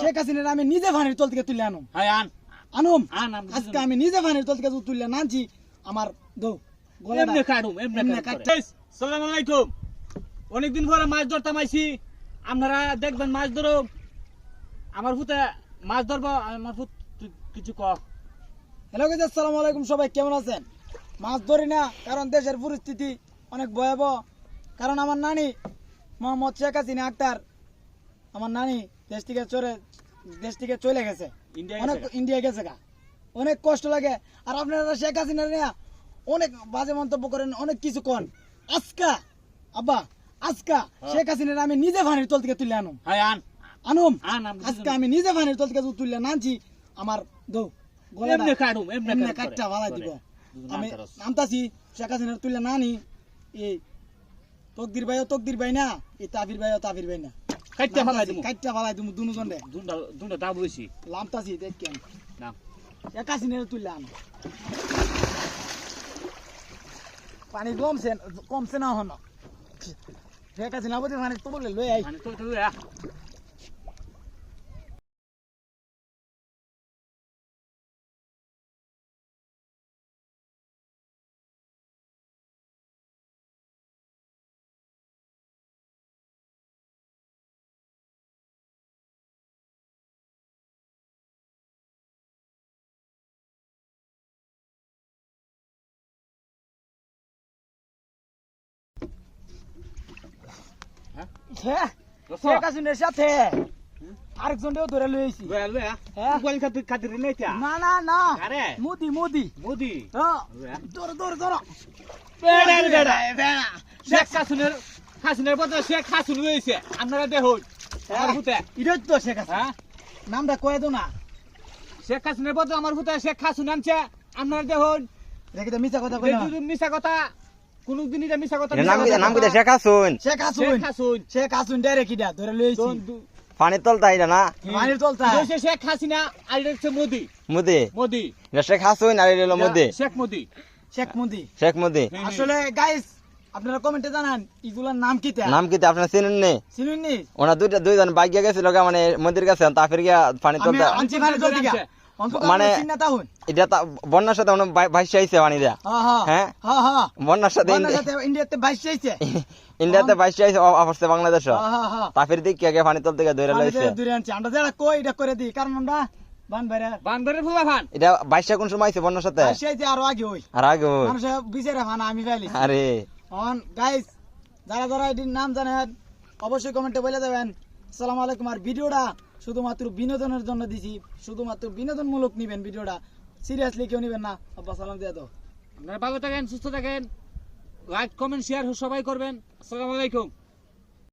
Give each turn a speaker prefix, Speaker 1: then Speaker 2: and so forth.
Speaker 1: শেখ হাসিনার আমি নিজে ফানির তল থেকে তুলে আনুম।
Speaker 2: হ্যাঁ আন
Speaker 1: আনুম
Speaker 2: আন
Speaker 1: আজকে আমি নিজে ফানির তল থেকে তুলে নানছি আমার দৌ
Speaker 2: এমনে কাটুম এমনে কাট। আসসালামু আলাইকুম। অনেকদিন পরে মাছ ধরতাম আইছি, আপনারা দেখবেন মাছ ধরো। আমার ফুতে মাছ ধরবো, আমার ফুত কিছু ক।
Speaker 1: হ্যালো গাইস, আসসালামু আলাইকুম। সবাই কেমন আছেন? মাছ ধরি না কারণ দেশের পরিস্থিতি অনেক ভয়াবহ। কারণ আমার নানি মোহাম্মদ শেখ হাসিনা আক্তার, আমার নানি দেশ থেকে চলে গেছে, অনেক ইন্ডিয়া গেছে গা। অনেক কষ্ট লাগে। আর আপনারা শেখ হাসিনা নিয়ে অনেক বাজে মন্তব্য করেন, অনেক কিছু কন। আজকা আব্বা আজকা শেখ হাসিনার আমি নিজে ফানির তল থেকে তুলে আনুম।
Speaker 2: হ্যাঁ আন
Speaker 1: আনুম
Speaker 2: আন
Speaker 1: আজকে আমি নিজে ফানির তল থেকে তুলে নানছি আমার দৌ
Speaker 2: এমনে কাটুম
Speaker 1: এমনে কাটটা ভালাই দিব। আমি নামতাছি শেখ হাসিনার তুলে নানি। এই তকদির ভাই না, এই তাবির ভাই না,
Speaker 2: কাটতে ভালাই দিমু।
Speaker 1: কাটটা ভালাই দিমু দুজন রে।
Speaker 2: দুন্ডা দাব হইছি
Speaker 1: লামতাছি দেখেন
Speaker 2: নাম
Speaker 1: শেখ হাসিনার তুলে আন। পানি কমছে না হন। শেখ হাসিনা বলতে পানি তো বলে লই আই।
Speaker 2: মানে তো
Speaker 1: শেখ হাসিনার সাথে আরেকজনও ধরে লইছি।
Speaker 2: খাতির নেইতা
Speaker 1: না না না,
Speaker 2: আরে
Speaker 1: মোদি
Speaker 2: মোদি
Speaker 1: ধরো
Speaker 2: শেখ হাসিনার বদলে শেখ হাসিন হয়েছে। আপনারা দেখুন আমার ফুতে
Speaker 1: এটা তো শেখ হাসিনা,
Speaker 2: হ্যাঁ
Speaker 1: নামটা কয়ে দো না।
Speaker 2: শেখ হাসিনার বদলে আমার ফুতে শেখ হাসিন আনছে। আপনারা দেখুন
Speaker 1: দেখি তো মিছা কথা কই না।
Speaker 2: মিশা কথা কোনদিন এটা মিশা কথা।
Speaker 3: নাম কি শেখ হাসুন?
Speaker 1: শেখ হাসিন ডাইরেক্ট কিডা ধরে লইছি।
Speaker 3: পানির তল তাই না?
Speaker 1: পানির তলতা
Speaker 2: শেখ হাসিনা আর হচ্ছে মোদি।
Speaker 3: মোদি এটা শেখ হাসুন আর এটা হলো মোদি।
Speaker 1: শেখ মোদি। আসলে গাইস আপনারা কমেন্টে জানান এগুলোর নাম কিটা?
Speaker 3: নাম কি আপনারা চিনেন নি?
Speaker 1: চিনুননি?
Speaker 3: ওনা দুইজন বাইক গেছিল মানে মন্দির কাছে, তারপরে গিয়া পানির তল
Speaker 1: আনছি পানির তল থেকে।
Speaker 3: মানে এটা বন্যার সাথে ভাইসে আইছে পানি দেয়া। হ্যাঁ বন্যার সাথে
Speaker 1: ইন্ডিয়াতে ভাইসে আইছে,
Speaker 3: ইন্ডিয়াতে ভাইসে আইছে অবস্থা বাংলাদেশ। তারপরে দেখি আগে পানির তল থেকে ধরে লাইছে।
Speaker 1: আমরা যারা কই এটা করে দিই, কারণ আমরা বানবারে ফুলা ফান
Speaker 3: এটা ভাইসা কোন সময় আইছে বন্যার সাথে?
Speaker 1: ভাইসে আইছে আরো আগে হই।
Speaker 3: আর আগে হই
Speaker 1: মানুষ বিচারে ফান আমি পাইলি।
Speaker 3: আরে
Speaker 1: গাইস যারা এটির নাম জানেন অবশ্যই কমেন্টে বলে দেবেন। আসসালামু আলাইকুম। আর ভিডিওটা শুধুমাত্র বিনোদনের জন্য দিছি, শুধুমাত্র বিনোদনমূলক নিবেন ভিডিওটা, সিরিয়াসলি কেউ নিবেন না। আব্বা সালাম দিয়ে দাও।
Speaker 2: আপনারা ভালো থাকেন, সুস্থ থাকেন, লাইক কমেন্ট শেয়ার সবাই করবেন। আসসালামু আলাইকুম।